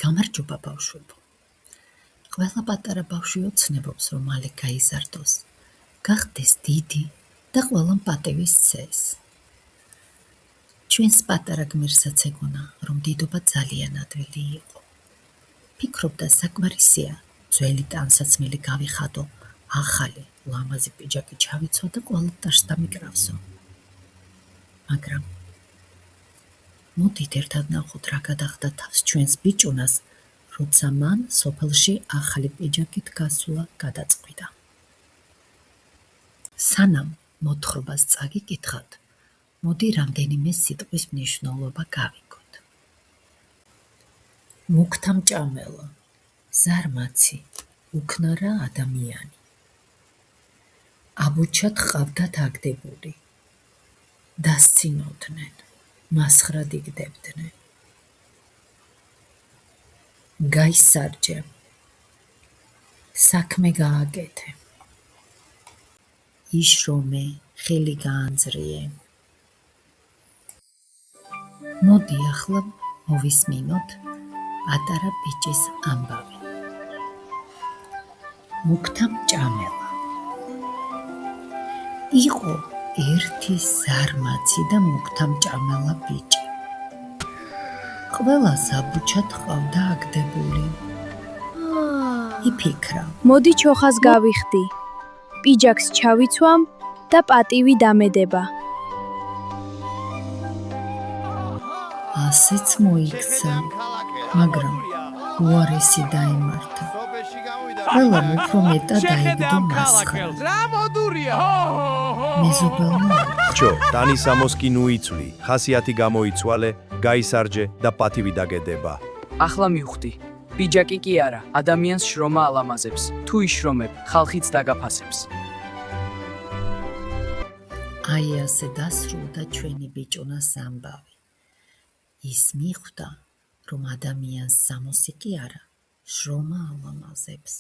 გამარჯობა ბავშვებო. ყველა პატარა ბავშვი ოცნებობს, რომ მალე გაიზარდოს, გახდეს დიდი და ყველამ პატივის სცეს. ჩვენს პატარა გმირსაც ეგონა, რომ დიდობა ძალიან ადვილი იყო. ფიქრობდა, საკმარისია ძველი ტანსაცმელი გავიხადო, ახალი ლამაზი პიჯაკი ჩავიცვა და ყველაფერს დამიკრავსო. მაგრამ მოდით ერთად ნახოთ, რა გადახდა თავს ჩვენს ბიჭუნას, როცა მან სოფელში ახალი პიჯაკით გასვლა გადაწყვიტა. სანამ მოთხრობას წაგიკითხავთ, მოდი რამდენიმე სიტყვის მნიშვნელობა გავიგოთ. მუქთამჭამელა, ზარმაცი, უქნარა ადამიანი. აბუჩად ჰყავდათ აგდებული. დასცინოდნენ, მასხრად იგდებდნენ. გაისარჯე, საქმე გააკეთე. იშრომე, ხელი გაანძრიე. მოდი ახლა მოვისმინოთ პატარა ბიჭის ამბავი. მუქთამჭამელა იყო ერთი ზარმაცი და მუქთამჭამელა ბიჭი. ყველას აბუჩად ჰყავდა აგდებული. იფიქრა, მოდი ჩოხას გავიხდი, პიჯაკს ჩავიცვამ და პატივი დამედება. ასეც მოიქცა, მაგრამ უარესი დაემართა. ყველამ უფრო მეტად აიგდო მასხრა. მეზობელმა ჩო, ტანის ამოს კი ნუიცვლი, ხასიათი გამოიცვალე, გაისარჯე და პატივი დაგედება. ახლა მივხვდი. პიჯაკი კი არა, ადამიანს შრომა ალამაზებს. თუ იშრომებ, ხალხიც დაგაფასებს. აი ასე დასრულდა ჩვენი ბიჭუნას ამბავი. ის მიხვდა, რომ ადამიანს სამოსი კი არა, შრომა ალამაზებს.